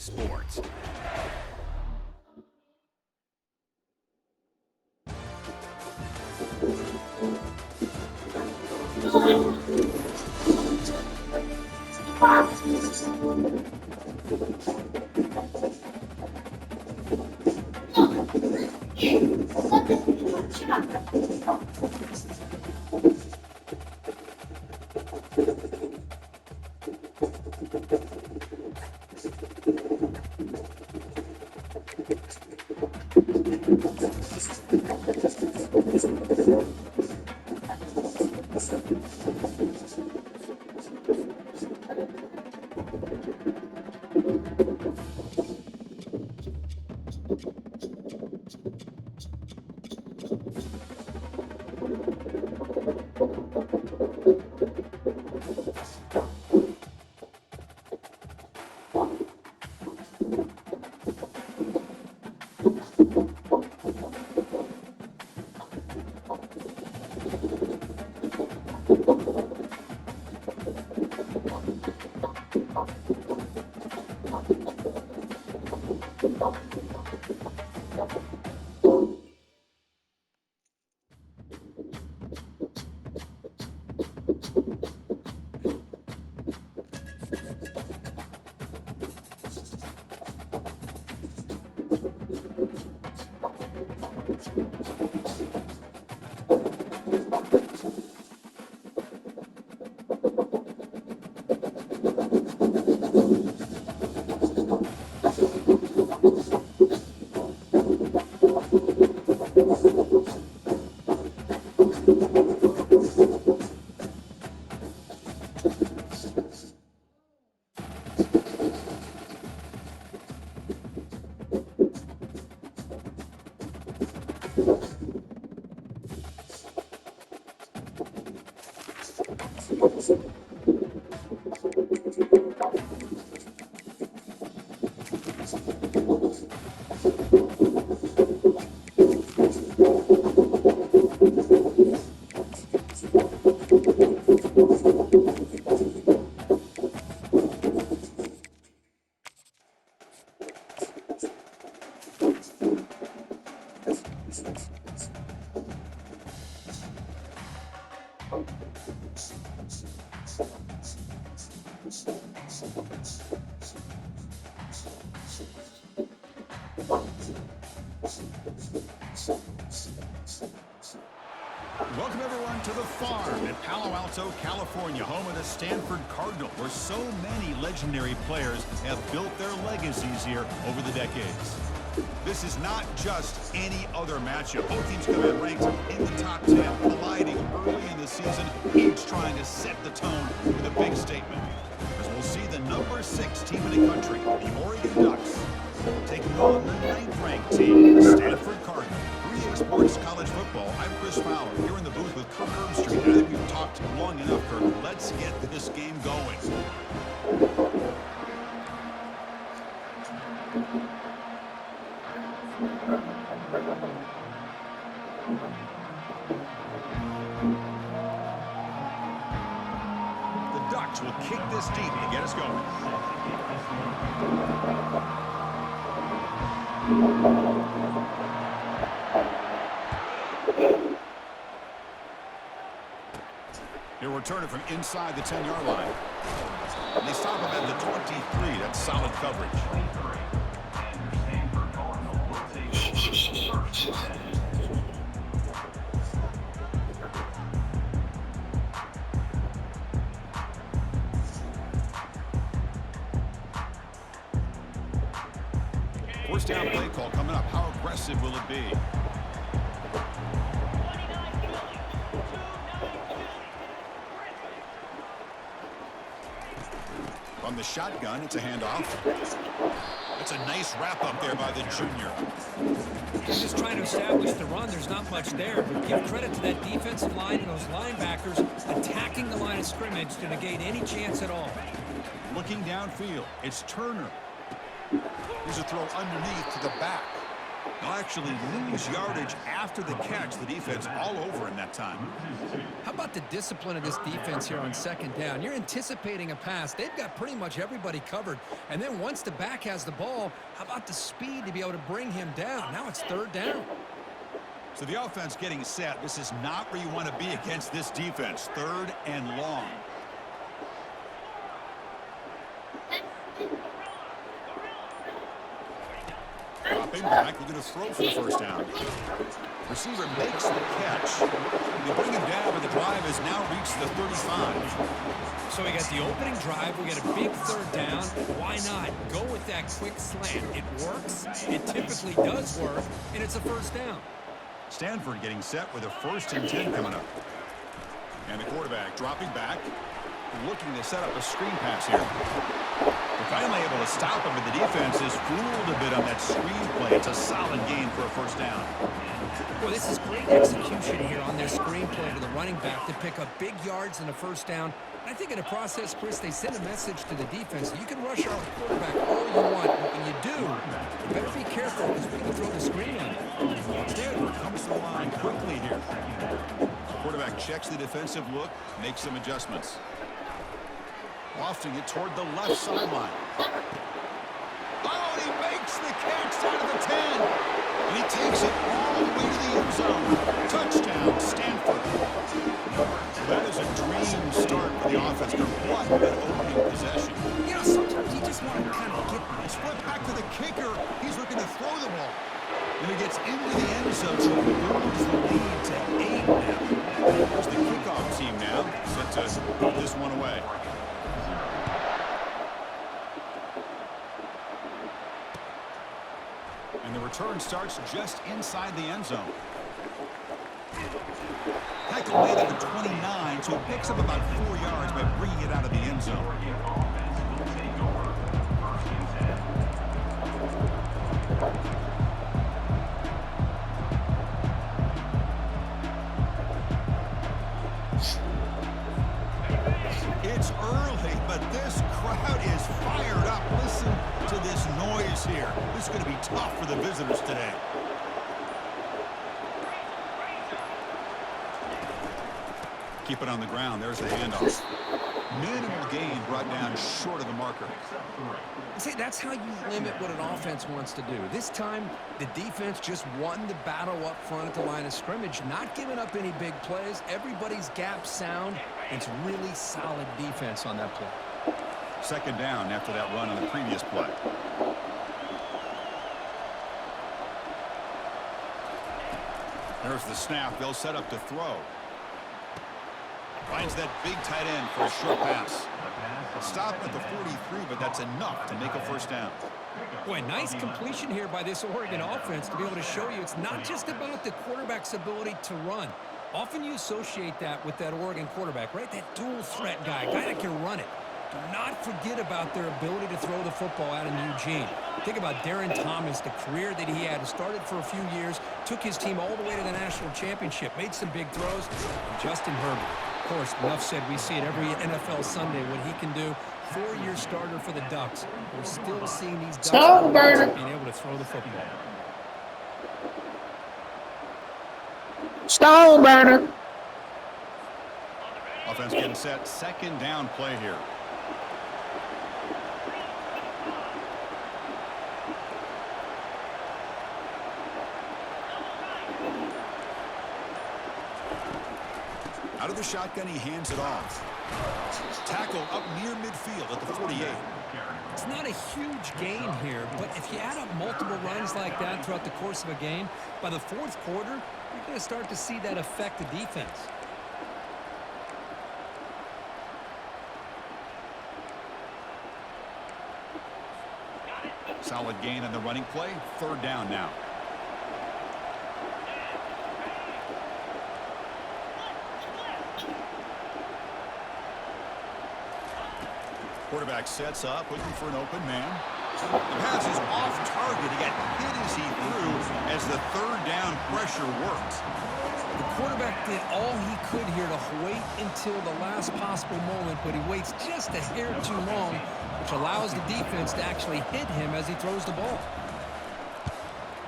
Sports. Welcome, everyone, to the farm in Palo Alto, California, home of the Stanford Cardinal, where so many legendary players have built their legacies here over the decades. This is not just any other matchup. Both teams come in ranked in the top 10, colliding early in the season, each trying to set the tone with a big statement. As we'll see the number 6 team in the country, the Oregon Ducks, taking on the 9th-ranked team, the Stanford Cardinal. 3A Sports College Football. I'm Chris Fowler, here in the booth with Kirk Herbstreit. I think we've talked long enough, Kirk. Let's get this game going. The Ducks will kick this deep to get us going. He'll return it from inside the 10-yard line. And they stop him at the 23. That's solid coverage. First down play call coming up. How aggressive will it be? From the shotgun, it's a handoff. It's a nice wrap up there by the junior. He's just trying to establish the run. There's not much there, but give credit to that defensive line and those linebackers attacking the line of scrimmage to negate any chance at all. Looking downfield, it's Turner. Here's a throw underneath to the back. They'll actually lose yardage after the catch. The defense all over him that time. How about the discipline of this defense here on second down? You're anticipating a pass. They've got pretty much everybody covered. And then once the back has the ball, how about the speed to be able to bring him down? Now it's third down. So the offense getting set. This is not where you want to be against this defense. Third and long. Dropping back, looking to throw for the first down. Receiver makes the catch. They bring him down, but the drive has now reached the 35. So we got the opening drive. We got a big third down. Why not go with that quick slant? It works. It typically does work, and it's a first down. Stanford getting set with a 1st and 10 coming up. And the quarterback dropping back, looking to set up a screen pass here. They're finally able to stop him, but the defense is fooled a bit on that screen play. It's a solid gain for a first down. Well, this is great execution here on their screenplay to the running back to pick up big yards in the first down. I think in the process, Chris, they send a message to the defense. You can rush our quarterback all you want, but when you do, you better be careful because we can throw the screen on it. Stanford comes to the line quickly here. Quarterback checks the defensive look, makes some adjustments. Lofting it toward the left sideline. Oh, and he makes the catch down to the 10. And he takes it all the way to the end zone. Touchdown, Stanford. That is a dream start for the offense. What an opening possession. You know, sometimes you just want to kind of get Split back to the kicker. He's looking to throw the ball. And he gets into the end zone, so he moves the lead to 8 now. There's the kickoff team now, set to put this one away. And the return starts just inside the end zone. Tackle made at the 29, so it picks up about 4 yards by bringing it out of the end zone. It's early, but this crowd is fired up. Listen to this noise here. This is going to be tough for the visitors today. Keep it on the ground. There's the handoff. Minimal gain brought down short of the marker. See, that's how you limit what an offense wants to do. This time, the defense just won the battle up front at the line of scrimmage, not giving up any big plays. Everybody's gap sound. It's really solid defense on that play. Second down after that run on the previous play. There's the snap. They'll set up to throw. Finds that big tight end for a short pass. Stop at the 43, but that's enough to make a first down. Boy, nice completion here by this Oregon offense to be able to show you it's not just about the quarterback's ability to run. Often you associate that with that Oregon quarterback, right? That dual threat guy that can run it. Do not forget about their ability to throw the football out in Eugene. Think about Darren Thomas, the career that he had. Started for a few years, took his team all the way to the national championship, made some big throws. And Justin Herbert, of course, enough said, we see it every NFL Sunday what he can do. 4-year starter for the Ducks. We're still seeing these Ducks being able to throw the football. Stone burner. Offense getting set. Second down play here. Out of the shotgun, he hands it off. Tackle up near midfield at the 48. It's not a huge gain here, but if you add up multiple runs like that throughout the course of a game, by the fourth quarter, you're going to start to see that affect the defense. Solid gain on the running play. Third down now. Quarterback sets up, looking for an open man. The pass is off target. He got hit as he threw as the third down pressure worked. The quarterback did all he could here to wait until the last possible moment, but he waits just a hair too long, which allows the defense to actually hit him as he throws the ball.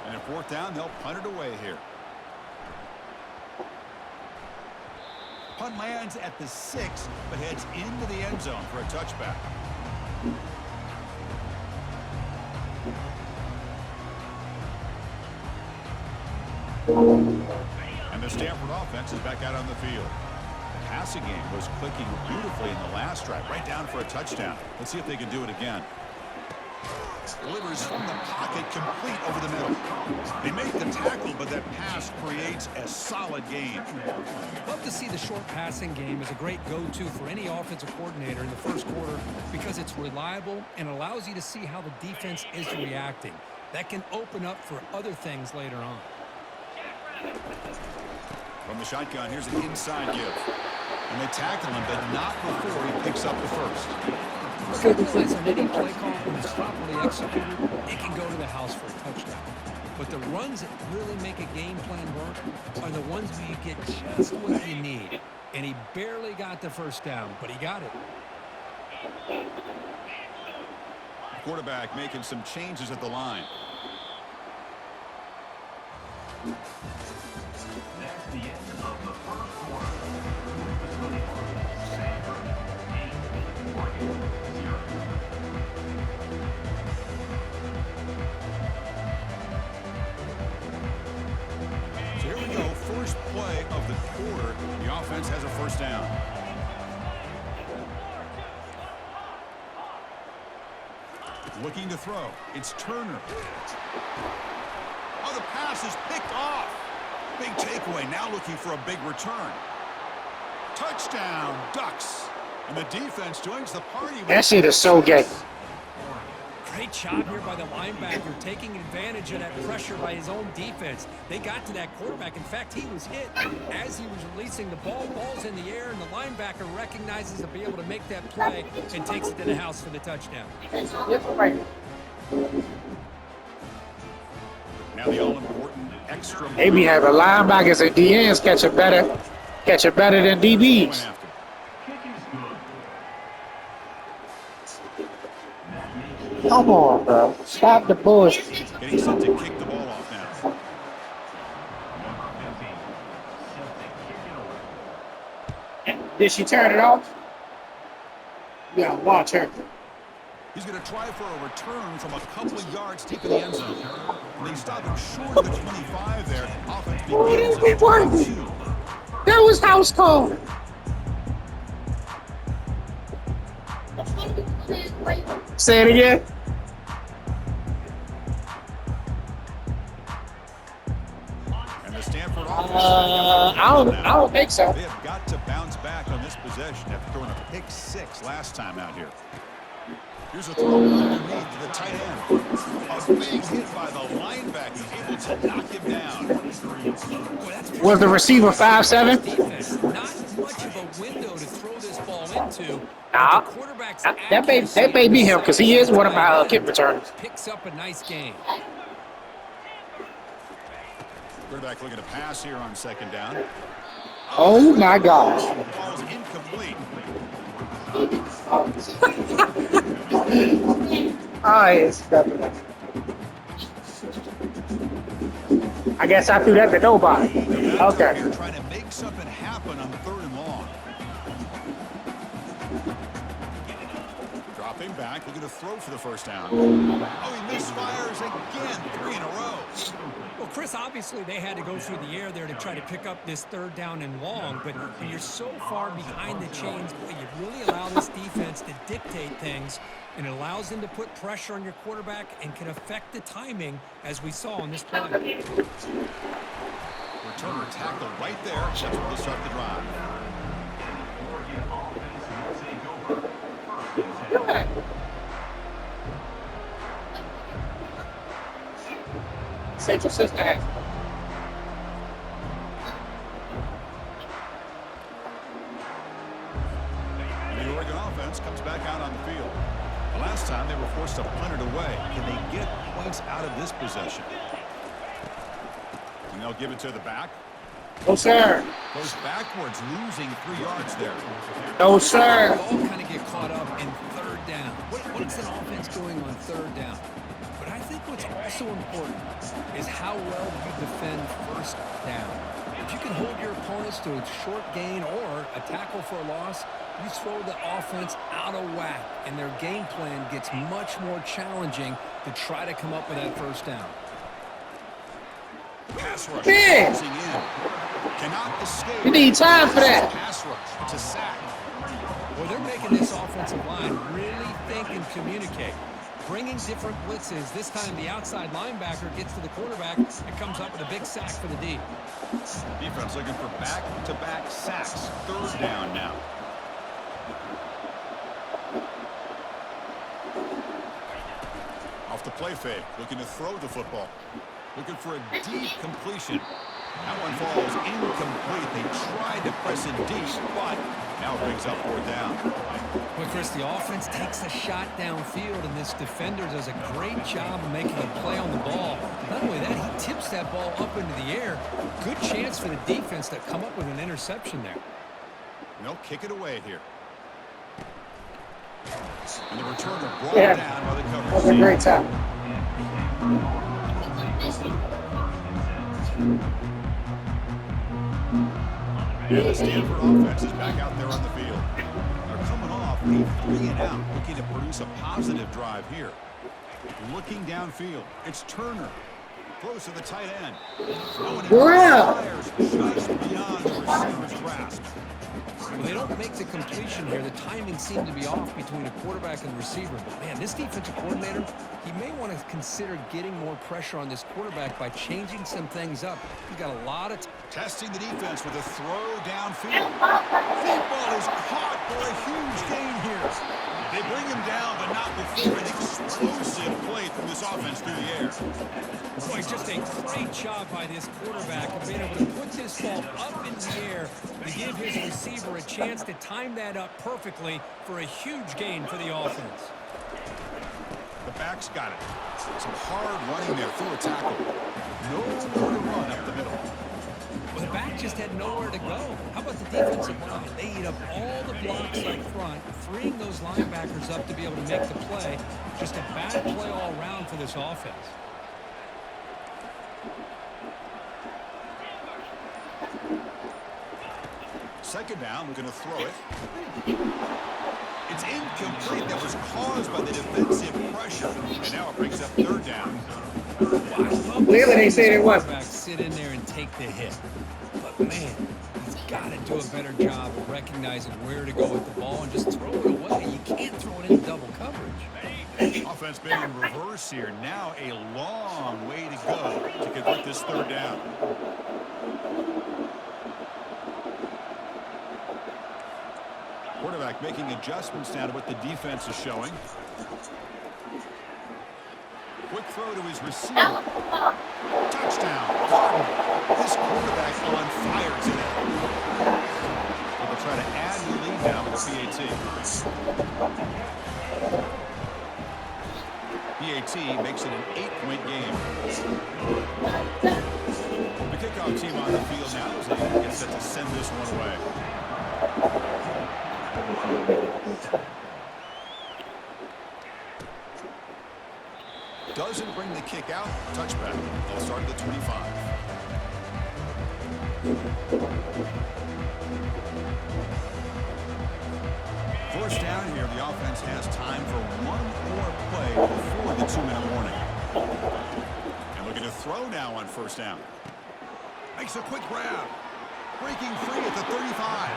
And a fourth down, they'll punt it away here. Punt lands at the 6, but heads into the end zone for a touchback. And the Stanford offense is back out on the field. The passing game was clicking beautifully in the last drive, right down for a touchdown. Let's see if they can do it again. Delivers from the pocket, complete over the middle. They make the tackle, but that pass creates a solid gain. Love to see the short passing game as a great go-to for any offensive coordinator in the first quarter because it's reliable and allows you to see how the defense is reacting. That can open up for other things later on. From the shotgun, here's an inside give. And they tackle him, but not before he picks up the first. Realize on any play call, when it's properly executed, it can go to the house for a touchdown. But the runs that really make a game plan work are the ones where you get just what you need. And he barely got the first down, but he got it. Quarterback making some changes at the line. That's the end of the first quarter. Stanford 8, Oregon 0. So here we go, first play of the quarter. The offense has a first down. Looking to throw. It's Turner. Oh, the pass is picked off. Big takeaway. Now looking for a big return. Touchdown, Ducks. And the defense joins the party. That shit is so gay. Great job here by the linebacker, taking advantage of that pressure by his own defense. They got to that quarterback. In fact, he was hit as he was releasing the ball. Ball's in the air, and the linebacker recognizes to be able to make that play and takes it to the house for the touchdown. Now the all-important extra. They be having linebackers and DNs catch it better than DBs. Come on, bro. Stop the bullshit. Getting set to kick the ball off now. Did she turn it off? Yeah, watch her. He's going to try for a return from a couple of yards deep in the end zone. And they stop him short of the 25 there. Offense begins at 22. That was house call. Say it again. And the Stanford offense. I don't think so. They have got to bounce back on this possession after throwing a pick 6 last time out here. Here's a throw underneath to the tight end. A big hit by the linebacker, able to knock him down. Was the receiver 5'7"? Defense, not much of a window to throw this ball into. Nah, The quarterback's that may be him because he is one of my kick returners. picks up a nice game. Quarterback looking to pass here on second down. Oh my gosh. Ball's incomplete. I guess I threw that to nobody. Okay. Here trying to make something happen on 3rd and long. Dropping back, looking to throw for the first down. Oh, he misfires again, 3 in a row. Well, Chris, obviously they had to go through the air there to try to pick up this 3rd down and long, but when you're so far behind the chains, boy, you really allow this defense to dictate things, and it allows them to put pressure on your quarterback and can affect the timing, as we saw on this play. Returner tackled right there. That's what will start the drive. Central Sister has. And the Oregon offense comes back out on the field. The last time they were forced to punt it away. Can they get points out of this possession? And they'll give it to the back. No, sir. Goes backwards, losing 3 yards there. No, sir. All kind of get caught up in 3rd down. What's an offense doing on 3rd down? But I think what's also also important is how well you defend first down. If you can hold your opponents to a short gain or a tackle for a loss, you throw the offense out of whack, and their game plan gets much more challenging to try to come up with that first down. Pass rush. Man. Closing in. Cannot escape. You need time for that. Pass rush. It's a sack. Well, they're making this offensive line really think and communicate. Bringing different blitzes. This time the outside linebacker gets to the quarterback and comes up with a big sack for the D. Defense looking for back-to-back sacks. Third down now. Off the play fake. Looking to throw the football. Looking for a deep completion. That one falls incomplete. They tried to press it deep, but now it brings up fourth down. Well, Chris, the offense takes a shot downfield, and this defender does a great job of making a play on the ball. Not only that, he tips that ball up into the air. Good chance for the defense to come up with an interception there. They'll kick it away here. And the returner brought Yeah. down by the coverage. That was a great tackle. And the Stanford offense is back out there on the field. They're coming off a 3-and-out, looking to produce a positive drive here. Looking downfield, it's Turner. Throws to the tight end. Throwing it Wow. fires just beyond the receiver's grasp. Well, they don't make the completion here. The timing seemed to be off between a quarterback and the receiver. But, man, this defensive coordinator, he may want to consider getting more pressure on this quarterback by changing some things up. He's got a lot of Testing the defense with a throw downfield. Deep ball is caught for a huge gain here. They bring him down, but not before an explosive play from this offense through the air. Boy, just a great job by this quarterback of being able to put this ball up in the air to give his receiver a chance to time that up perfectly for a huge gain for the offense. The back's got it. Some hard running there through a tackle. Nowhere to run up the middle. Well, the back just had nowhere to go. How about the defensive line? They eat up all the blocks up front, freeing those linebackers up to be able to make the play. Just a bad play all around for this offense. Second down, we're going to throw it. It's incomplete. That was caused by the defensive pressure. And now it brings up third down. Clearly they said it wasn't. Quarterbacks sit in there and take the hit. But, man, he's got to do a better job of recognizing where to go with the ball and just throw it away. You can't throw it into double coverage. Offense been in reverse here. Now a long way to go to convert this third down. Quarterback making adjustments now to what the defense is showing. Quick throw to his receiver. Touchdown. This quarterback on fire today. They'll try to add the lead now with the PAT. PAT makes it an 8-point game. The kickoff team on the field now as they get set to send this one away. Doesn't bring the kick out. Touchback. They'll start at the 25. First down here. The offense has time for one more play before the 2-minute warning. And looking to throw now on first down. Makes a quick grab. Breaking free at the 35.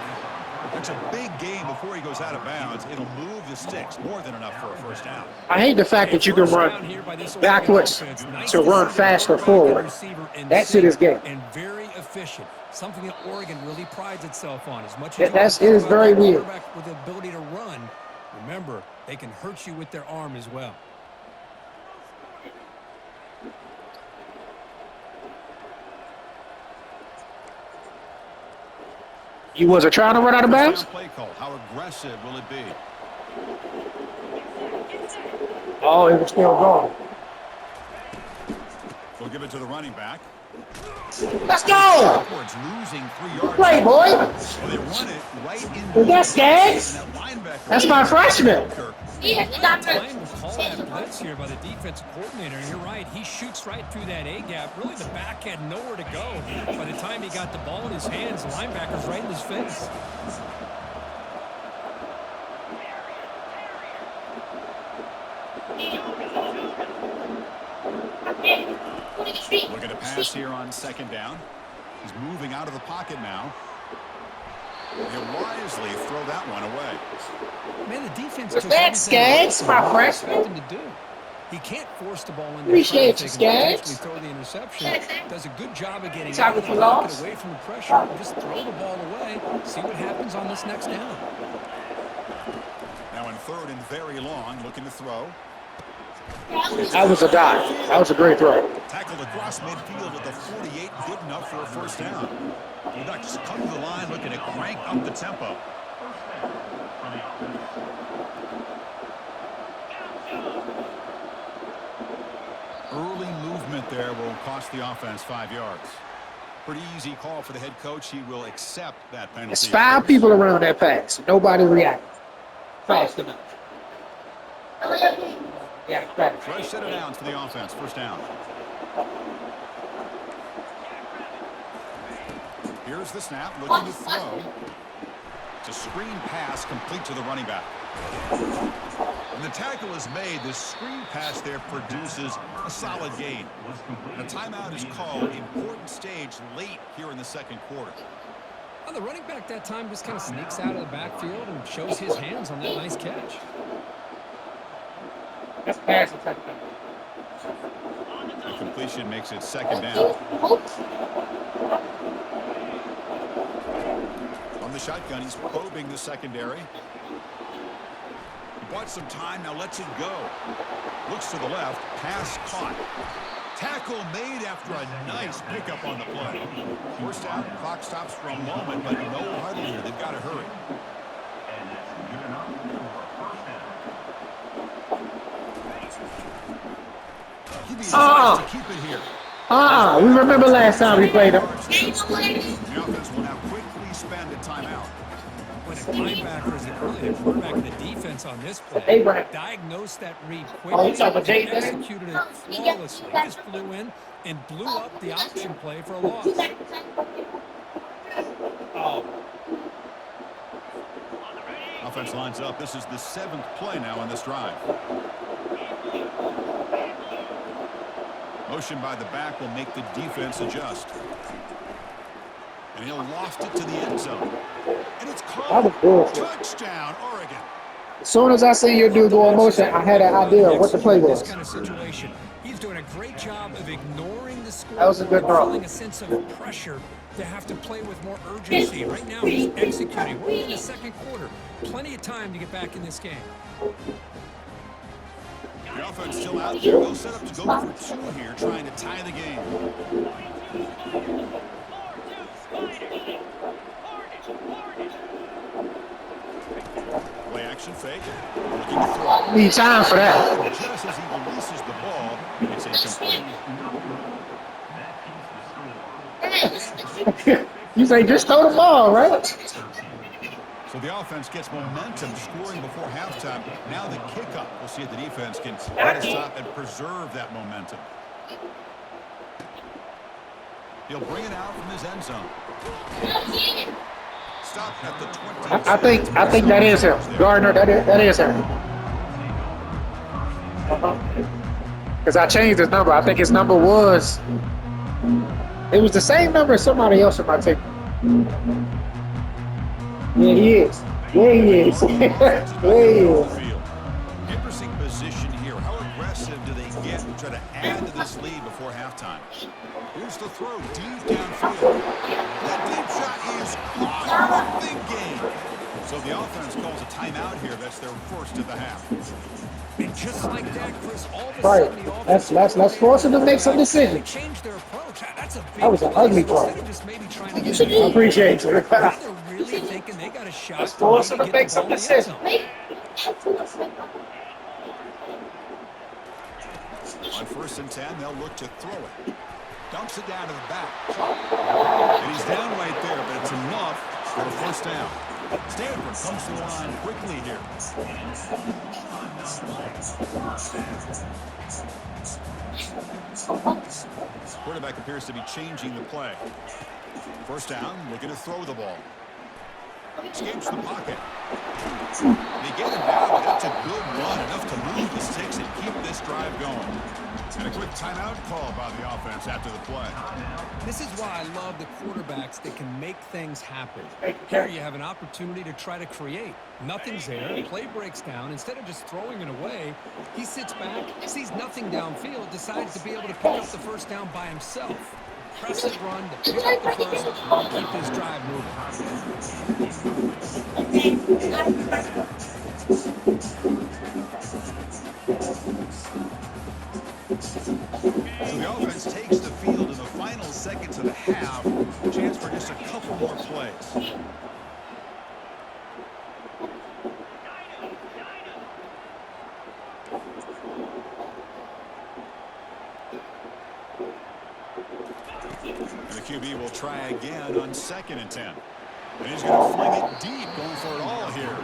It's a big game before he goes out of bounds. It'll move the sticks. More than enough for a first down. I hate the fact that you can run backwards to run faster forward. That's it is game. And very efficient. Something that Oregon really prides itself on. As much It as is very weird. quarterback with the ability to run, remember, they can hurt you with their arm as well. You wasn't trying to run out of bounds? Play call. How aggressive will it be? Oh, it was still going. They'll give it to the running back. Let's go! Upwards, losing 3 yards. Play, boy. Well, they run it right in. Well, that's Gags. And that linebacker- That's my freshman. Time will call call that blitz here by the defensive coordinator. And you're right, he shoots right through that A-gap. Really, the back had nowhere to go. By the time he got the ball in his hands, the linebacker's right in his face. Looking to pass here on second down. He's moving out of the pocket now. He'll wisely throw that one away. Man, the defense What's took that, everything Skaggs? away My from him. freshman? Nothing to do. He can't force the ball in there. Appreciate you, and Skaggs. potentially throw the interception. Does a good job of getting Sorry out of the for pocket, loss. away from the pressure, and just throw the ball away. See what happens on this next down. Now in third and very long, looking to throw. That was a dive. That was a great throw. Tackled across midfield at the 48, good enough for a first down. The Ducks come to the line looking to crank up the tempo. Early movement there will cost the offense 5 yards. Pretty easy call for the head coach. He will accept that penalty. There's 5 people around that pass. Nobody reacted fast enough. Yeah, right. Fresh set of downs for the offense. First down. Here's the snap. Looking to throw. It's a screen pass complete to the running back. When the tackle is made, this screen pass there produces a solid gain. And a timeout is called. Important stage late here in the second quarter. Well, the running back that time just kind of sneaks out of the backfield and shows his hands on that nice catch. That's pass attack. The completion makes it second down. On the shotgun, he's probing the secondary. He bought some time, now lets it go. Looks to the left, pass caught. Tackle made after a nice pickup on the play. First out, clock stops for a moment, but no huddle here. They've got to hurry. And that's good enough for a first down. He needs to keep it here. We remember last time we played them. The offense will now quickly spend a timeout. When a linebacker is really the quarterback of the defense on this play, Abraham. diagnosed that read Oh, quickly, you talking about Jay and Daniels? executed it flawlessly. Just flew in and blew up the option play for a loss. Offense lines up. This is the 7th play now on this drive. Motion by the back will make the defense adjust. And he'll loft it to the end zone. And it's That called was bullshit. touchdown, Oregon. As soon as I seen your dude go in motion, I had an idea of what the play was. This kind of situation, he's doing a great job of ignoring the score. That was a good and throw. feeling a sense of pressure to have to play with more urgency. Right now, he's executing. We're in the second quarter. Plenty of time to get back in this game. The offense still out there. They'll set up to go for 2 here, trying to tie the game. Play action fake. Looking to throw. Need time for that. Just as he releases the ball, it's incomplete. That keeps the score. You say just throw the ball, right? So the offense gets momentum, scoring before halftime. Now the kickoff. We'll see if the defense can let it stop and preserve that momentum. He'll bring it out from his end zone. Stop at the 20. I think that is him. Gardner, that is him. Because I changed his number. I think his number was. It was the same number as somebody else in my team. Yeah, he is. Yeah, he is. Yeah, he is. Interesting position here. How aggressive do they get to try to add to this lead before halftime? Here's the throw deep downfield. That deep shot is caught. Big game. So the offense calls a timeout here. That's their first of the half. And just like that, Chris, all of a Right. sudden the offense... Let's force him to make some They decisions. changed their approach. That's a big That was an play. ugly throw. Instead of just maybe trying to get I appreciate you. they're really thinking they got a shot Let's to force him maybe to get make the some ball in the end decisions. zone. On 1st and 10, they'll look to throw it. Dumps it down to the back. And he's down right there, but it's enough for a first down. Stanford comes to the line quickly here. Quarterback appears to be changing the play. First down, looking to throw the ball. Escapes the pocket. They get him down, but that's a good run, enough to move the sticks and keep this drive going. And a quick timeout call by the offense after the play. This is why I love the quarterbacks that can make things happen. Here you have an opportunity to try to create. Nothing's there. Play breaks down. Instead of just throwing it away, he sits back, sees nothing downfield, decides to be able to pick up the first down by himself. Impressive run to pick up the first and keep this drive So the offense takes the field in the final seconds of the half. Chance for just a couple more plays. And the QB will try again on 2nd and 10. And he's going to fling it deep, going for it all here.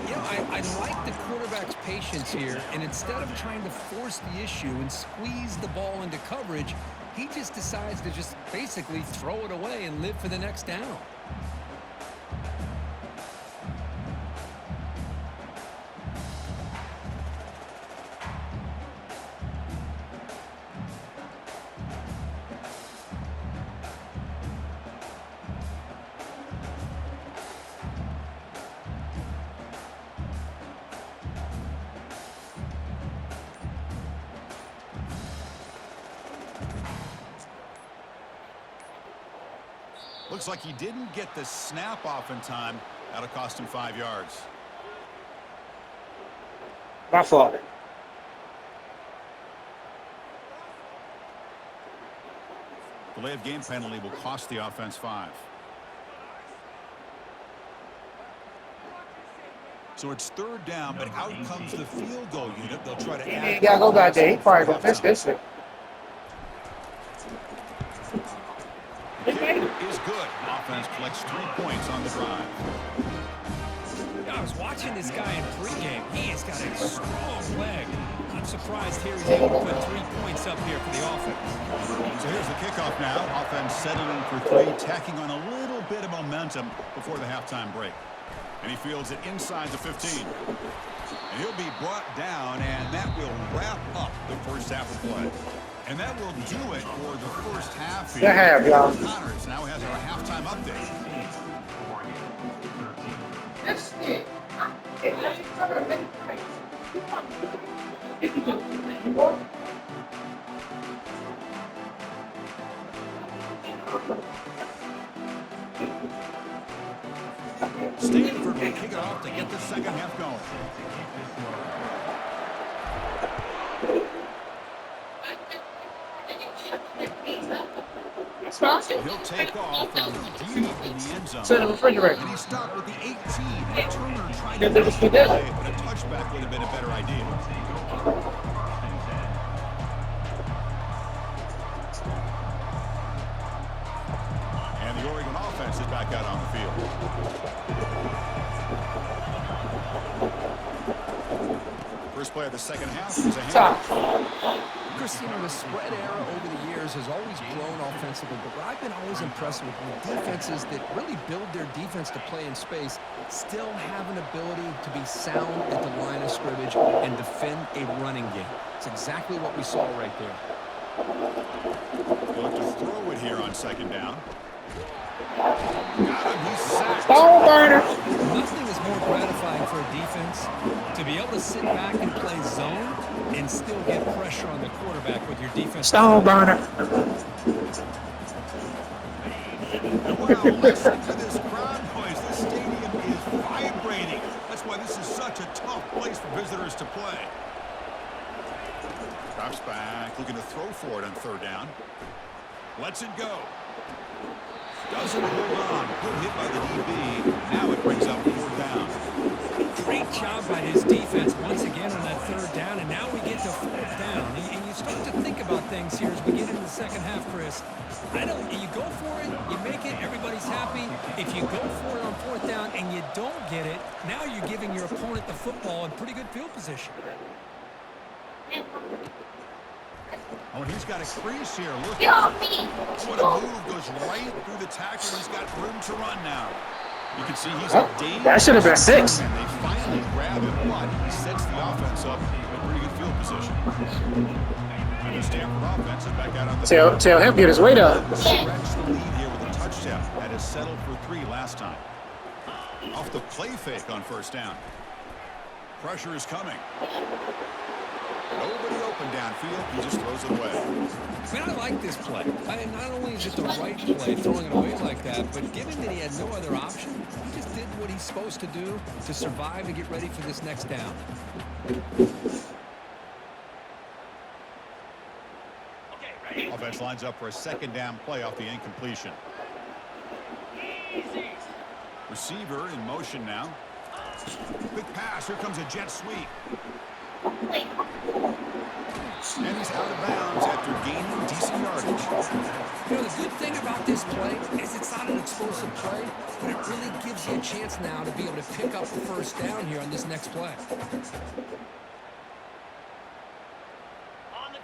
Yeah, I like the quarterback's patience here, and instead of trying to force the issue and squeeze the ball into coverage, he just decides to just basically throw it away and live for the next down. Looks like he didn't get the snap off in time. That'll cost him 5 yards. My fault. Delay of game penalty will cost the offense 5. So it's 3rd down, but out comes the field goal unit. They'll try to He add. ain't got to go back there. He probably going to miss this shit. Is good. Offense collects 3 points on the drive. I was watching this guy in pregame. He has got a strong leg. I'm surprised here he's able to put 3 points up here for the offense. So here's the kickoff now. Offense settling for 3, tacking on a little bit of momentum before the halftime break. And he fields it inside the 15. And he'll be brought down, and that will wrap up the first half of play. And that will do it for the first half here. Good half, y'all. Connors now has our halftime update. Stanford will kick it off to get the second half going. He'll take off from deep in the end zone. To the refrigerator. And he stopped with the 18. And Turner tried to Yeah, make the play, but a touchback would have been a better idea. And the Oregon offense is back out on the field. First play of the second half is a handoff. Chris, you know, the spread era over the years has always grown offensively, but what I've been always impressed with defenses that really build their defense to play in space still have an ability to be sound at the line of scrimmage and defend a running game. It's exactly what we saw right there. He'll have to throw it here on 2nd down. Got him, he's sacked. Stone burner. Nothing is more gratifying for a defense to be able to sit back and play zone and still get pressure on the quarterback with your defense. Stone burner. And wow, listen to this crowd noise. This stadium is vibrating. That's why this is such a tough place for visitors to play. Drops back, looking to throw for it on 3rd down. Lets it go. Doesn't hold on. Good hit by the DB. Now it brings up 4th down. Great job by this defense once again on that third down, and now we get to fourth down. And you start to think about things here as we get into the second half, Chris. You go for it, you make it, everybody's happy. If you go for it on fourth down and you don't get it, now you're giving your opponent the football in pretty good field position. Oh, and he's got a crease here. Look at what a move. Goes right through the tackle. He's got room to run now. You can see he's a dangerous. That should have been 6. And they finally grab him, but he sets the offense up in pretty good field position. And the Stanford offense is back out on the field. Tell him get his weight up. Stretch the lead here with a touchdown. That is settled for 3 last time. Off the play fake on first down. Pressure is coming. Nobody open downfield. He just throws it away. Man, I like this play. Not only is it the right play, throwing it away like that, but given that he had no other option, he just did what he's supposed to do to survive and get ready for this next down. Offense lines up for a second down play off the incompletion. Receiver in motion now. Quick pass. Here comes a jet sweep. And he's out of bounds after gaining decent yardage. You know, the good thing about this play is it's not an explosive play, but it really gives you a chance now to be able to pick up the first down here on this next play.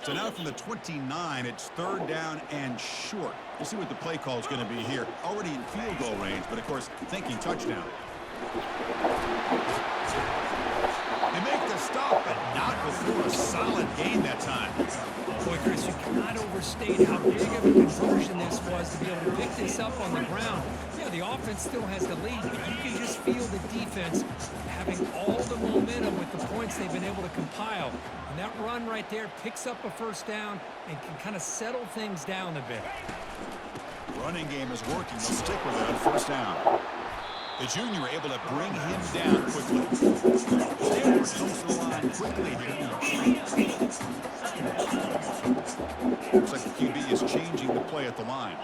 So now from the 29, it's third down and short. We'll see what the play call is going to be here. Already in field goal range, but of course, thinking touchdown. They make the stop, but not before a solid gain that time. Boy, Chris, you cannot overstate how big of a conversion this was to be able to pick this up on the ground. Yeah, the offense still has the lead, but you can just feel the defense having all the momentum with the points they've been able to compile. And that run right there picks up a first down and can kind of settle things down a bit. Running game is working. They'll stick with it on first down. The junior able to bring him down quickly. Stanford comes to the line quickly here. Looks like the QB is changing the play at the line.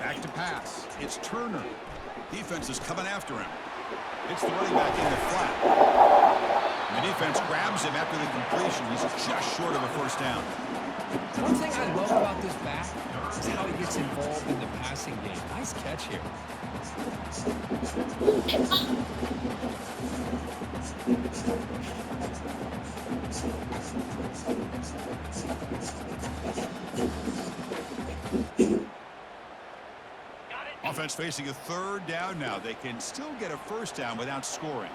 Back to pass. It's Turner. Defense is coming after him. It's the running back in the flat. And the defense grabs him after the completion. He's just short of a first down. One thing I love about this back is how he gets involved in the passing game. Nice catch here. Offense facing a third down now. They can still get a first down without scoring.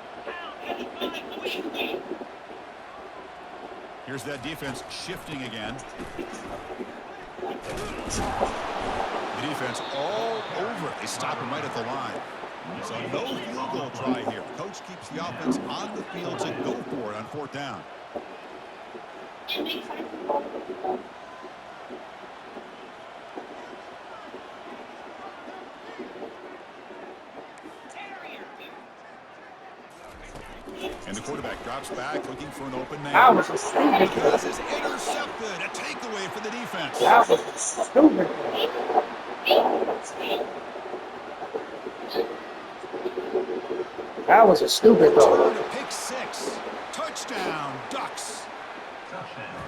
Here's that defense shifting again. The defense all over it. They stop him right at the line. So no field goal try here. Coach keeps the offense on the field to go for it on fourth down. And the quarterback drops back, looking for an open man. That was a stupid. This is intercepted. A takeaway for the defense. That was stupid. That was a stupid throw. Return to pick 6. Touchdown, Ducks.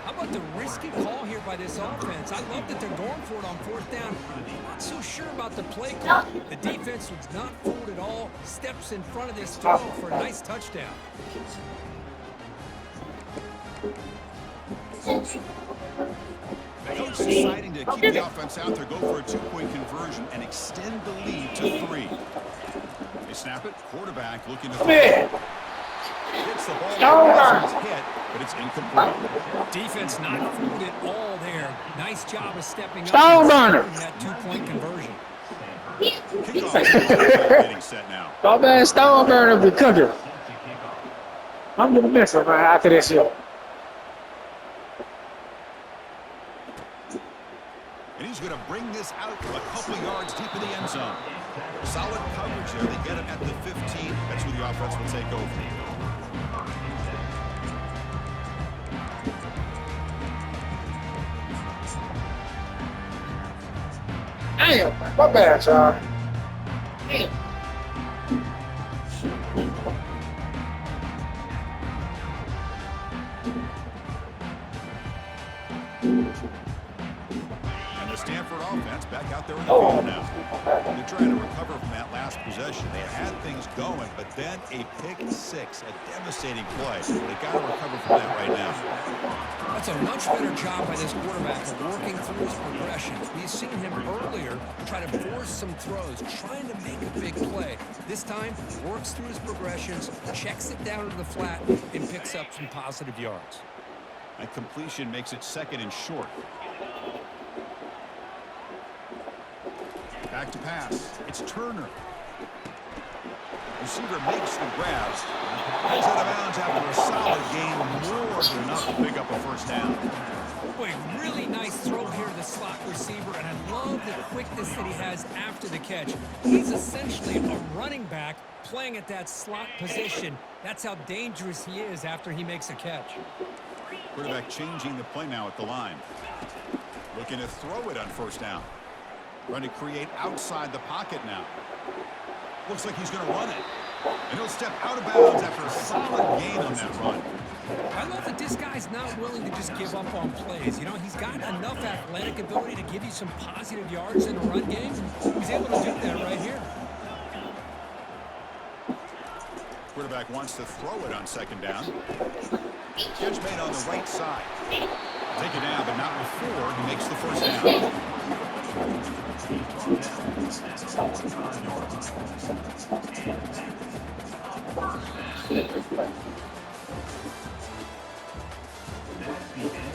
How about the risky call here by this offense? I love that they're going for it on fourth down. I'm not so sure about the play call. The defense was not fooled at all. Steps in front of this throw for a nice touchdown. The coach deciding to keep the offense out there, go for a 2-point conversion and extend the lead to 3. They snap it. Quarterback looking to throw. Hits the ball. It's hit, but it's incomplete. Defense not fooled at all there. Nice job of stepping up Stone and runner. that 2-point conversion. Kickoff is getting set now. So bad, Stone Burner be cooking. I'm gonna miss him after this year. And he's going to bring this out a couple yards deep in the end zone. Solid coverage there. They get him at the 15. That's who the offense will take over. Damn, my bad, y'all. Damn. possession. They had things going, but then a pick six, a devastating play. They got to recover from that right now. That's a much better job by this quarterback of working through his progressions. We've seen him earlier try to force some throws, trying to make a big play. This time, works through his progressions, checks it down to the flat, and picks up some positive yards. That completion makes it second and short. Back to pass. It's Turner. Receiver makes the grab. Pulls out of bounds after a solid gain. More than enough to pick up a first down. Boy, really nice throw here to the slot receiver, and I love the quickness that he has after the catch. He's essentially a running back playing at that slot position. That's how dangerous he is after he makes a catch. Quarterback changing the play now at the line. Looking to throw it on first down. Trying to create outside the pocket now. Looks like he's going to run it. And he'll step out of bounds after a solid gain on that run. I love that this guy's not willing to just give up on plays. You know, he's got enough athletic ability to give you some positive yards in a run game. He's able to do that right here. Quarterback wants to throw it on second down. Catch made on the right side. Take it down, but not before he makes the first down. That's the end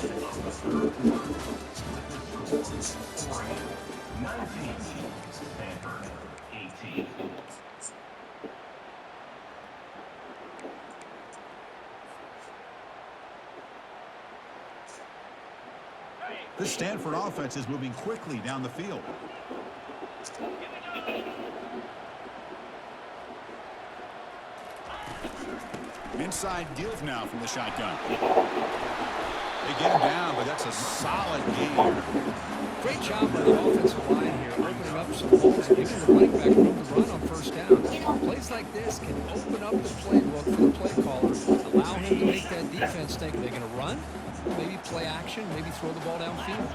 of the third quarter. Scoring 19, Stanford 18. The Stanford offense is moving quickly down the field. Inside deals now from the shotgun. They get him down, but that's a solid game. Great job by the offensive line here, opening up some holes and giving the running back room to run on first down. Plays like this can open up the playbook for the play caller, allow him to make that defense think they're going to run, maybe play action, maybe throw the ball downfield.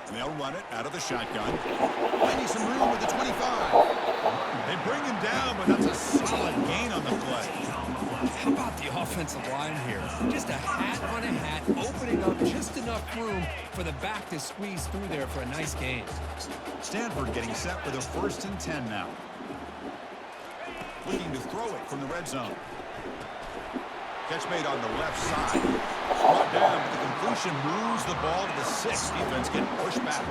And they'll run it out of the shotgun. Finding some room with the 25. They bring him down, but that's a solid gain on the play. How about the offensive line here? Just a hat on a hat, opening up just enough room for the back to squeeze through there for a nice gain. Stanford getting set for the 1st and 10 now. Looking to throw it from the red zone. Catch made on the left side. Brought down, but the completion moves the ball to the 6. Defense getting pushed back.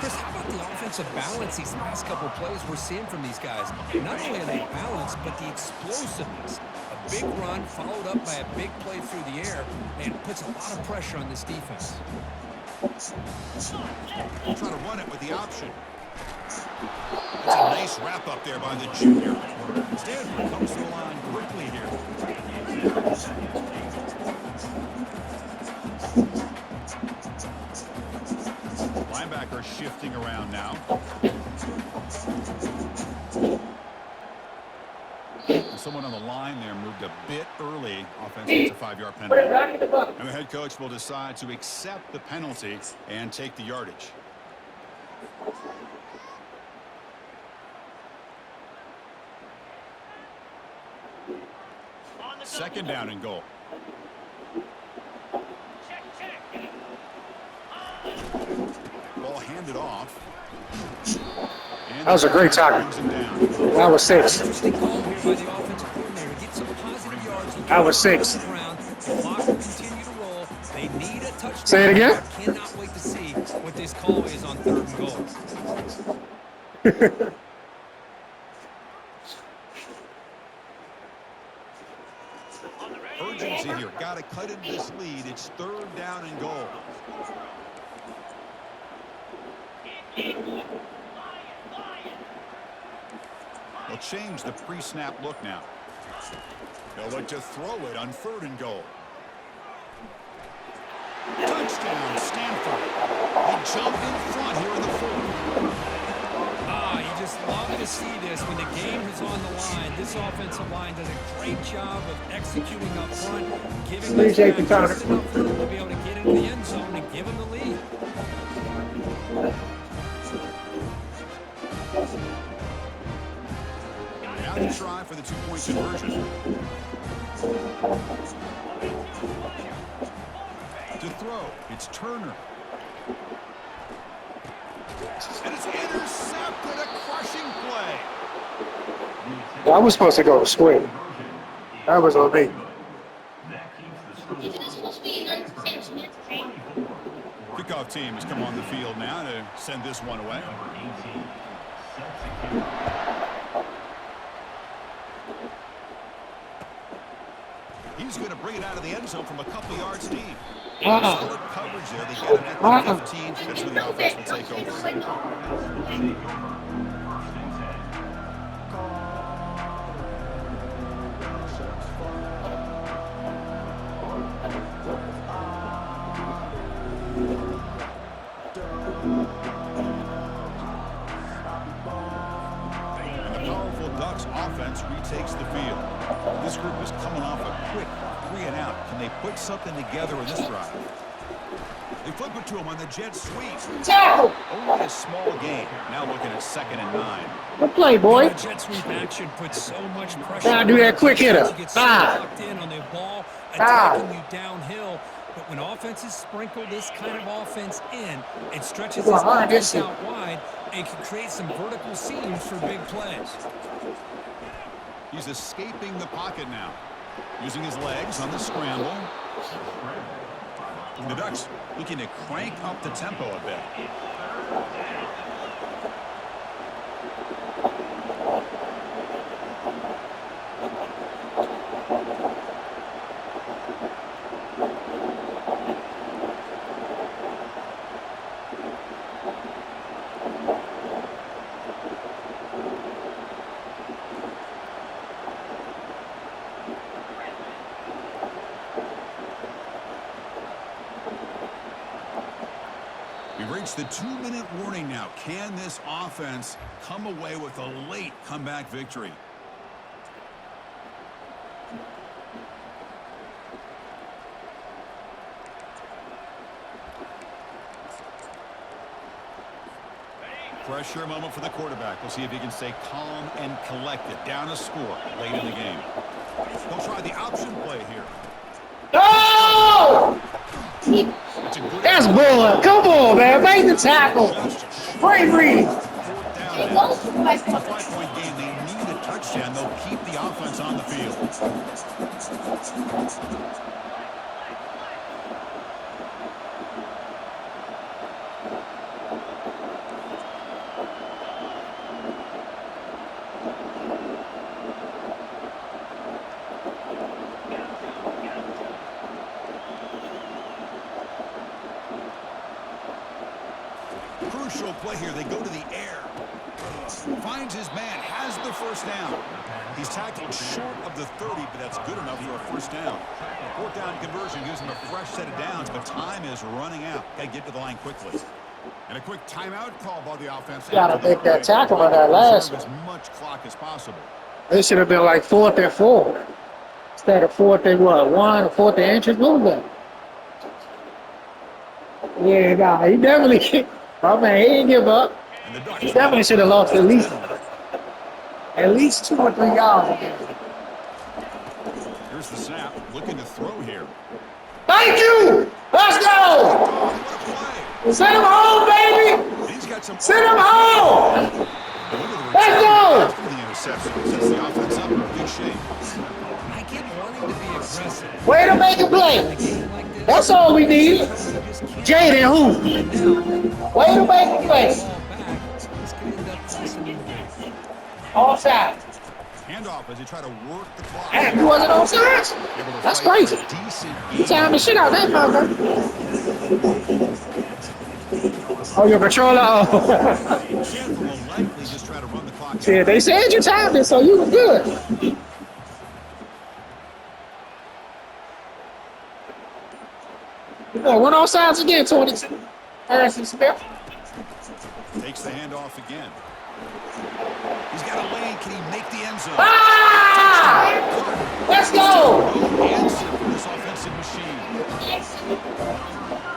Chris, how about the offensive balance these past couple plays we're seeing from these guys? Not only are they balanced, but the explosiveness. A big run followed up by a big play through the air, and it puts a lot of pressure on this defense. Trying to run it with the option. That's a nice wrap up there by the junior. Stanford comes to the line quickly here. Linebacker shifting around now. Someone on the line there moved a bit early. Offense gets a 5-yard penalty. And the head coach will decide to accept the penalty and take the yardage. Second down and goal. Ball handed off. That was a great tackle. That was 6. Interesting call here by the offensive coordinator. Get some positive yards. That was 6. The clock will continue to roll. They need a touchdown. Say it again. I cannot wait to see what this call is on 3rd and goal. Urgency here. Got to cut into this lead. It's 3rd down and goal. They'll change the pre-snap look now. They'll look to throw it on 3rd and goal. Touchdown, Stanford. They jump in front here in the 4th. You just love to see this when the game is on the line. This offensive line does a great job of executing up front, giving Appreciate them the time. just enough room to be able to get into the end zone and give them the lead. to try for the two-point conversion. To throw, it's Turner. And it's intercepted, a crushing play. I was supposed to go square. That was on me. Kickoff team has come on the field now to send this one away. He's going to bring it out of the end zone from a couple yards deep. Solid coverage there. They get it at the 15. That's where the offense will take over. Offense retakes the field. This group is coming off a quick 3-and-out. Can they put something together in this drive? They flip it to him on the jet sweep. Tackle! Only a small gain. Now looking at 2nd and 9. Good play, boy. The jet sweep action puts so much pressure. Now do that quick hitter. You get so locked in on the ball, attacking you downhill. But when offenses sprinkle this kind of offense in, it stretches this offense out wide and can create some vertical seams for big plays. He's escaping the pocket now, using his legs on the scramble. The Ducks looking to crank up the tempo a bit. We've reached the 2-minute warning now. Can this offense come away with a late comeback victory? Pressure moment for the quarterback. We'll see if he can stay calm and collected. Down a score late in the game. He'll try the option play here. Oh! That's bull. Come on, man. Make the tackle. Great read. It's a 5-point game. They need a touchdown. They'll keep the offense on the field. Crucial play here. They go to the air. Finds his man. Has the first down. He's tackled short of the 30, but that's good enough for a first down. Fourth down conversion gives him a fresh set of downs, but time is running out. Got to get to the line quickly. And a quick timeout call by the offense. Gotta make that tackle on that last one. As much clock as possible. It should have been like 4th and 4. Instead of 4th and 1 or 4th and inches. Move that. Yeah, nah, he definitely. Oh man, he didn't give up. He definitely should have lost at least 2 or 3 yards. Here's the snap. Looking to throw here. Thank you. Let's go. Send him home, baby. He's got some. Send him home. Let's go. The interception sets the offense up in good shape. I keep wanting to be aggressive. Way to make a play. That's all we need. Jaden who? Way to make a play. Offside. Handoff as they try to work the clock. Damn, you wasn't offside? That's crazy. You time the shit out of that motherfucker. Oh, your controller? Oh. Will likely just try to run the clock. Yeah, they said you timed it, so you were good. One offsides again, 22. Harrison Smith. Takes the handoff again. He's got a lane. Can he make the end zone? Ah! Let's go! No answer for this offensive machine.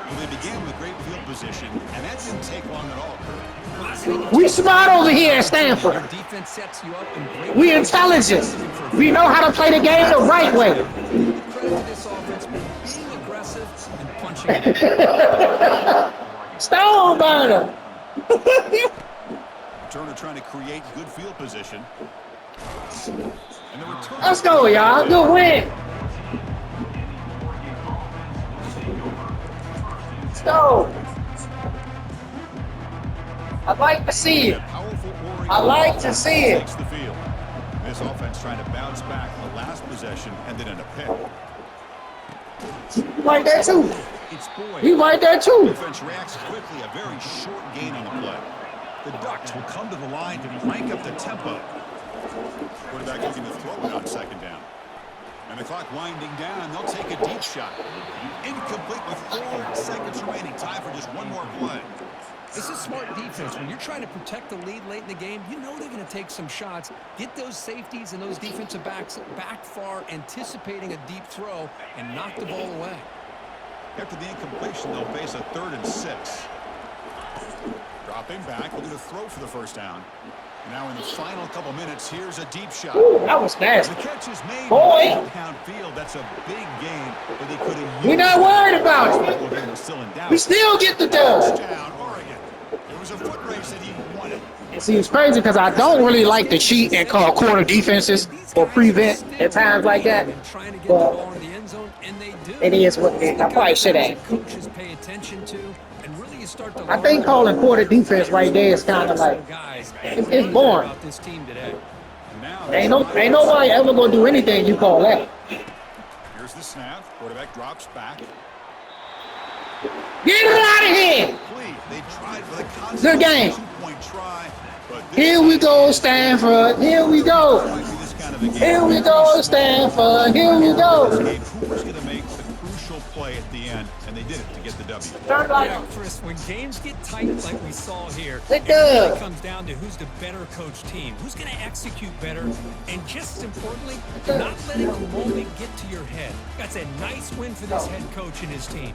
Well, they began with great field position, and that didn't take long at all, Kurt. We smart over here at Stanford. Your defense sets you up in great We intelligent. We know how to play the game the right way. credit to this offense for being aggressive and punching it. Stone burner. Turner trying to create good field position. And the return. Let's go, y'all. Good win. Let's go. I like to see it. Powerful Oregon I like to see it. takes the field. This offense trying to bounce back the last possession and then in a pick. He right there too. It's Boyd. He right there too. Defense reacts quickly, a very short gain on the play. The Ducks will come to the line to crank up the tempo. Quarterback looking to throw it on second down. And the clock winding down, they'll take a deep shot. Incomplete with 4 seconds remaining. Time for just one more play. This is smart defense. When you're trying to protect the lead late in the game, you know they're going to take some shots, get those safeties and those defensive backs back far, anticipating a deep throw, and knock the ball away. After the incompletion, they'll face a 3rd and 6. Dropping back, looking to throw for the first down. Now in the final couple minutes, here's a deep shot. Ooh, that was nasty. The catch is made Boy. downfield. That's a big game, but they could have. We're not worried about it. It. Was still in doubt. We still get the dub. Down, Oregon. It was a foot race that he wanted. See, it's crazy because I don't really like to cheat and call corner defenses or prevent at times like that. Trying to get the ball in the end zone, and they do. It is what it is. I probably should have. Coaches pay attention to, and really you start to. I think calling quarter defense right there is kind of like it's boring. About this team today. Now, Ain't nobody ever gonna do anything you call that. here's the snap. Quarterback drops back. Get it out of here! They tried for the concept Good game. 2-point try, but Here we go, Stanford. Here we go. might be this kind of a game. Here we go, Stanford. Here we go. Who was going to make the crucial play at the end, and they did it to get the W. Turn like Yeah, Chris, when games get tight like we saw here, They it really do. comes down to who's the better coach team, who's going to execute better, and just as importantly, not letting the moment get to your head. That's a nice win for this head coach and his team.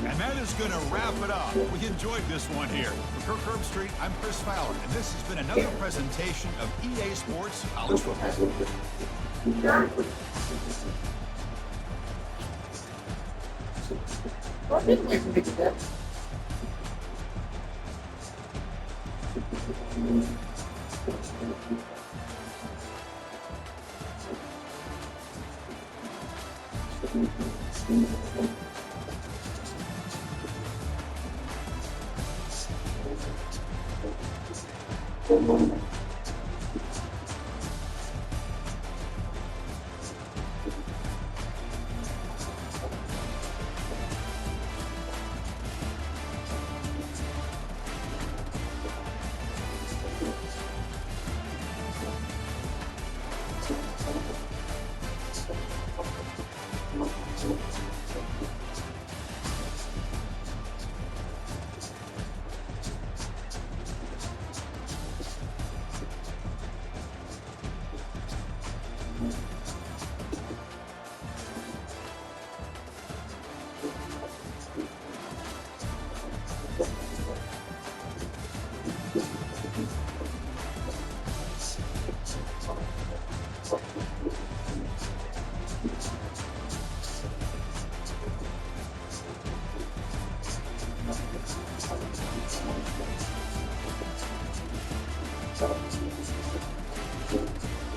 And that is going to wrap it up. We enjoyed this one here. For Kirk Herbstreit, I'm Chris Fowler, and this has been another presentation of EA Sports College Football. Thank you.